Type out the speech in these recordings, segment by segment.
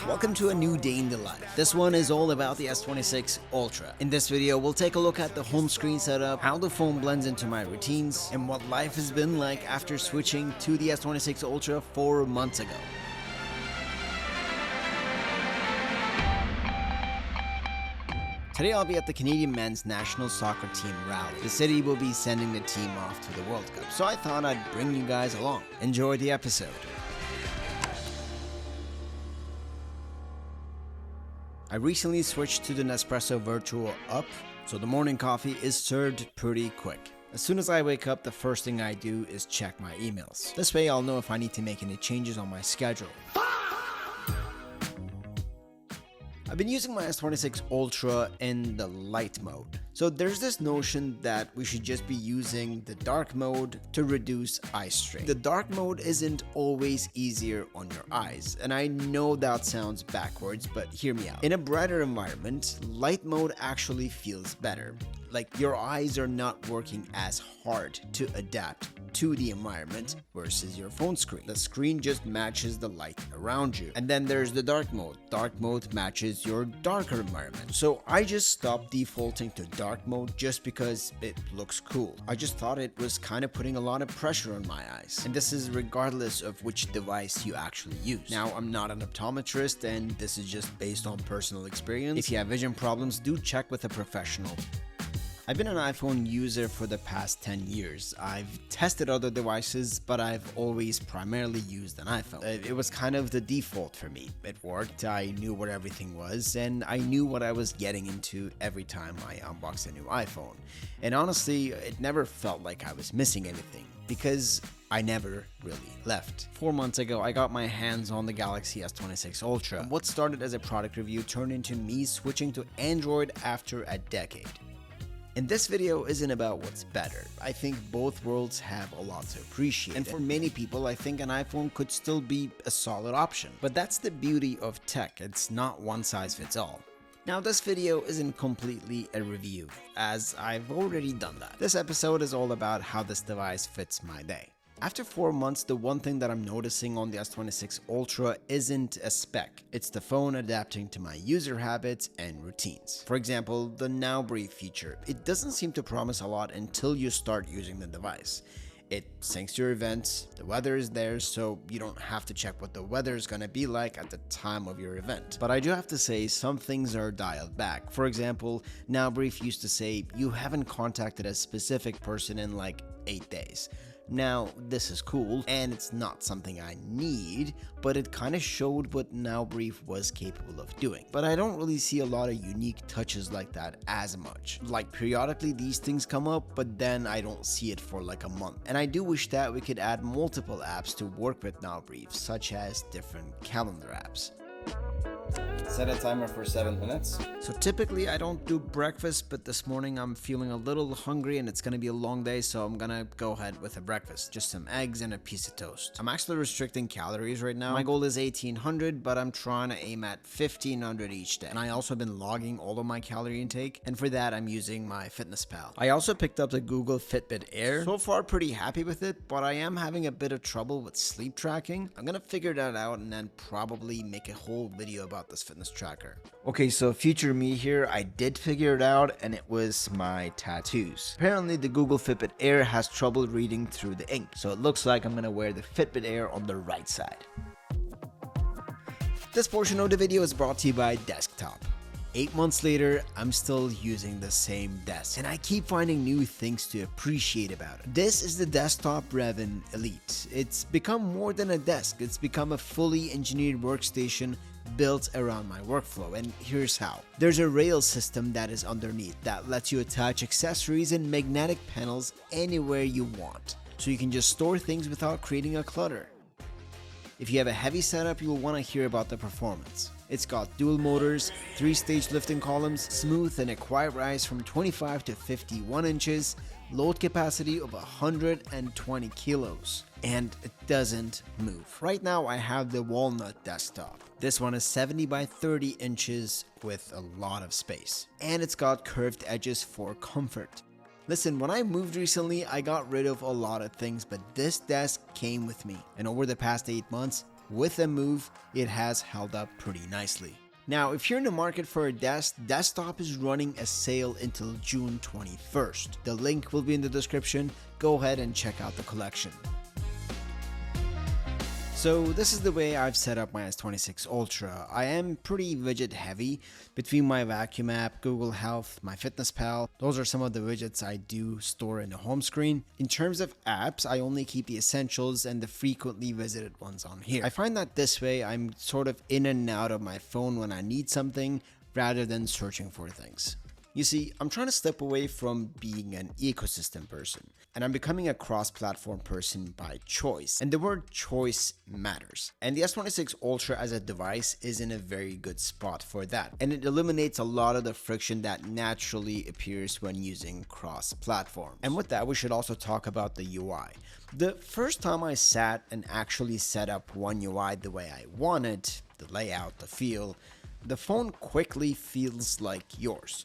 Welcome to a new day in the life. This one is all about the S26 Ultra. In this video, we'll take a look at the home screen setup, how the phone blends into my routines, and what life has been like after switching to the S26 Ultra 4 months ago. Today I'll be at the Canadian men's national soccer team rally. The city will be sending the team off to the World Cup, so I thought I'd bring you guys along. Enjoy the episode. I recently switched to the Nespresso Virtual Up, so the morning coffee is served pretty quick. As soon as I wake up, the first thing I do is check my emails. This way I'll know if I need to make any changes on my schedule. I've been using my S26 Ultra in the light mode. So there's this notion that we should just be using the dark mode to reduce eye strain. The dark mode isn't always easier on your eyes, and I know that sounds backwards, but hear me out. In a brighter environment, light mode actually feels better. Like your eyes are not working as hard to adapt to the environment versus your phone screen. The screen just matches the light around you. And then there's the dark mode. Dark mode matches your darker environment. So I just stopped defaulting to dark mode just because it looks cool. I just thought it was kind of putting a lot of pressure on my eyes. And this is regardless of which device you actually use. Now, I'm not an optometrist and this is just based on personal experience. If you have vision problems, do check with a professional. I've been an iPhone user for the past 10 years. I've tested other devices, but I've always primarily used an iPhone. It was kind of the default for me. It worked, I knew what everything was, and I knew what I was getting into every time I unboxed a new iPhone. And honestly, it never felt like I was missing anything, because I never really left. 4 months ago, I got my hands on the Galaxy S26 Ultra. What started as a product review turned into me switching to Android after a decade. And this video isn't about what's better. I think both worlds have a lot to appreciate. And for many people, I think an iPhone could still be a solid option. But that's the beauty of tech. It's not one size fits all. Now, this video isn't completely a review, as I've already done that. This episode is all about how this device fits my day. After 4 months, the one thing that I'm noticing on the S26 Ultra isn't a spec. It's the phone adapting to my user habits and routines. For example, the Now Breathe feature. It doesn't seem to promise a lot until you start using the device. It syncs your events, the weather is there, so you don't have to check what the weather is gonna be like at the time of your event. But I do have to say, some things are dialed back. For example, Now Breathe used to say, you haven't contacted a specific person in like 8 days. Now, this is cool, and it's not something I need, but it kind of showed what Now Breathe was capable of doing. But I don't really see a lot of unique touches like that as much. Like, periodically these things come up, but then I don't see it for like a month. And I do wish that we could add multiple apps to work with Now Breathe, such as different calendar apps. Set a timer for 7 minutes. So typically I don't do breakfast, but this morning I'm feeling a little hungry and it's gonna be a long day, so I'm gonna go ahead with a breakfast. Just some eggs and a piece of toast. I'm actually restricting calories right now. My goal is 1800, but I'm trying to aim at 1500 each day. And I also have been logging all of my calorie intake, and for that I'm using my FitnessPal. I also picked up the Google Fitbit Air. So far pretty happy with it, but I am having a bit of trouble with sleep tracking. I'm gonna figure that out and then probably make a whole video about this fitness tracker. Okay, so future me here, I did figure it out, and it was my tattoos. Apparently the Google Fitbit Air has trouble reading through the ink, so it looks like I'm gonna wear the Fitbit Air on the right side. This portion of the video is brought to you by Dezctop. 8 months later, I'm still using the same desk, and I keep finding new things to appreciate about it. This is the Dezctop Revon Elite. It's become more than a desk, it's become a fully engineered workstation built around my workflow, and here's how. There's a rail system that is underneath that lets you attach accessories and magnetic panels anywhere you want, so you can just store things without creating a clutter. If you have a heavy setup, you'll want to hear about the performance. It's got dual motors, 3-stage lifting columns, smooth and a quiet rise from 25 to 51 inches, load capacity of 120 kilos, and it doesn't move. Right now I have the walnut desktop. This one is 70 by 30 inches with a lot of space, and it's got curved edges for comfort. Listen, when I moved recently, I got rid of a lot of things, but this desk came with me, and over the past 8 months, with a move, it has held up pretty nicely. Now, if you're in the market for a desk, Dezctop is running a sale until June 21st. The link will be in the description. Go ahead and check out the collection. So this is the way I've set up my S26 Ultra. I am pretty widget heavy between my vacuum app, Google Health, my Fitness Pal. Those are some of the widgets I do store in the home screen. In terms of apps, I only keep the essentials and the frequently visited ones on here. I find that this way I'm sort of in and out of my phone when I need something rather than searching for things. You see, I'm trying to step away from being an ecosystem person, and I'm becoming a cross-platform person by choice. And the word choice matters. And the S26 Ultra as a device is in a very good spot for that. And it eliminates a lot of the friction that naturally appears when using cross-platform. And with that, we should also talk about the UI. The first time I sat and actually set up One UI the way I wanted, the layout, the feel, the phone quickly feels like yours.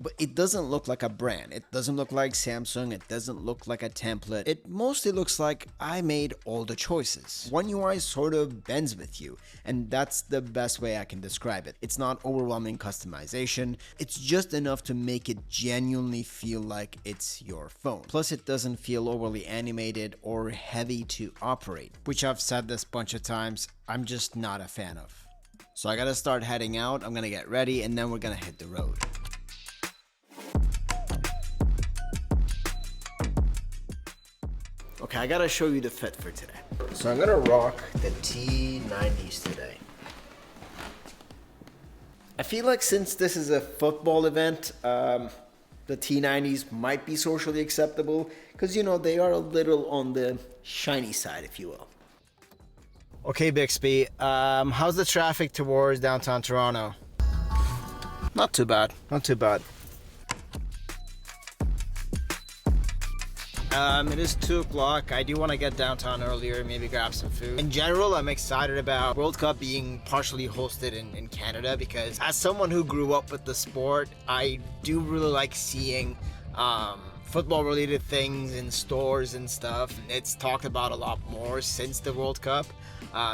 But it doesn't look like a brand. It doesn't look like Samsung. It doesn't look like a template. It mostly looks like I made all the choices. One UI sort of bends with you, and that's the best way I can describe it. It's not overwhelming customization. It's just enough to make it genuinely feel like it's your phone. Plus, it doesn't feel overly animated or heavy to operate, which I've said this bunch of times, I'm just not a fan of. So I gotta start heading out. I'm gonna get ready, and then we're gonna hit the road. Okay, I gotta show you the fit for today. So I'm gonna rock the T90s today. I feel like since this is a football event, the T90s might be socially acceptable because, you know, they are a little on the shiny side, if you will. Okay, Bixby, how's the traffic towards downtown Toronto? Not too bad, not too bad. It is 2 o'clock. I do want to get downtown earlier, maybe grab some food. In general, I'm excited about World Cup being partially hosted in Canada because as someone who grew up with the sport, I do really like seeing football related things in stores and stuff. It's talked about a lot more since the World Cup.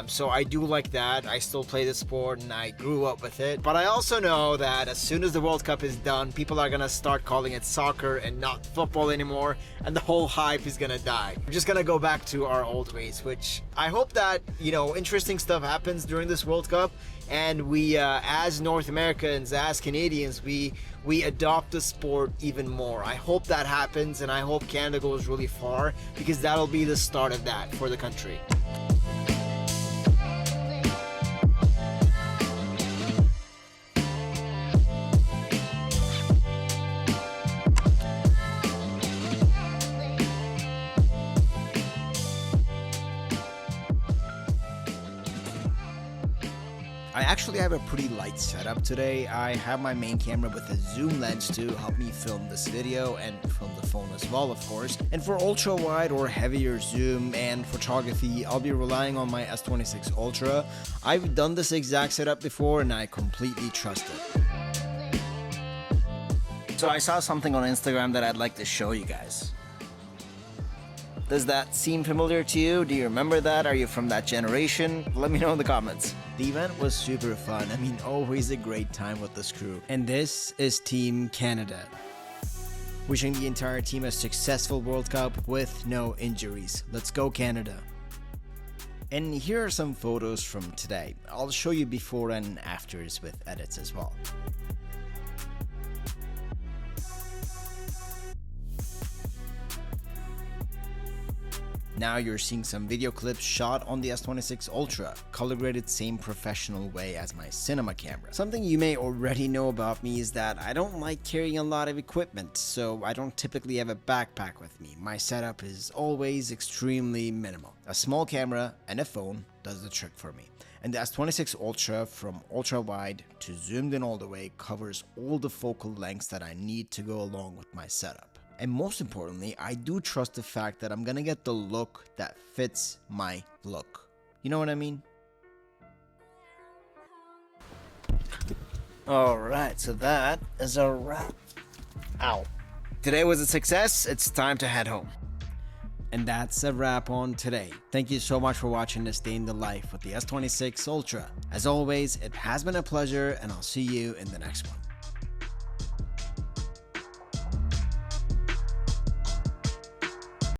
So I do like that. I still play the sport and I grew up with it. But I also know that as soon as the World Cup is done, people are gonna start calling it soccer and not football anymore, and the whole hype is gonna die. We're just gonna go back to our old ways, which I hope that, you know, interesting stuff happens during this World Cup, and we, as North Americans, as Canadians, we adopt the sport even more. I hope that happens, and I hope Canada goes really far, because that'll be the start of that for the country. I actually have a pretty light setup today. I have my main camera with a zoom lens to help me film this video and film the phone as well, of course. And for ultra wide or heavier zoom and photography, I'll be relying on my S26 Ultra. I've done this exact setup before and I completely trust it. So I saw something on Instagram that I'd like to show you guys. Does that seem familiar to you? Do you remember that? Are you from that generation? Let me know in the comments. The event was super fun. I mean, always a great time with this crew. And this is Team Canada. Wishing the entire team a successful World Cup with no injuries. Let's go Canada. And here are some photos from today. I'll show you before and afters with edits as well. Now you're seeing some video clips shot on the S26 Ultra, color graded same professional way as my cinema camera. Something you may already know about me is that I don't like carrying a lot of equipment, so I don't typically have a backpack with me. My setup is always extremely minimal. A small camera and a phone does the trick for me. And the S26 Ultra, from ultra wide to zoomed in all the way, covers all the focal lengths that I need to go along with my setup. And most importantly, I do trust the fact that I'm gonna get the look that fits my look. You know what I mean? Alright, so that is a wrap. Ow. Today was a success, it's time to head home. And that's a wrap on today. Thank you so much for watching this day in the life with the S26 Ultra. As always, it has been a pleasure, and I'll see you in the next one.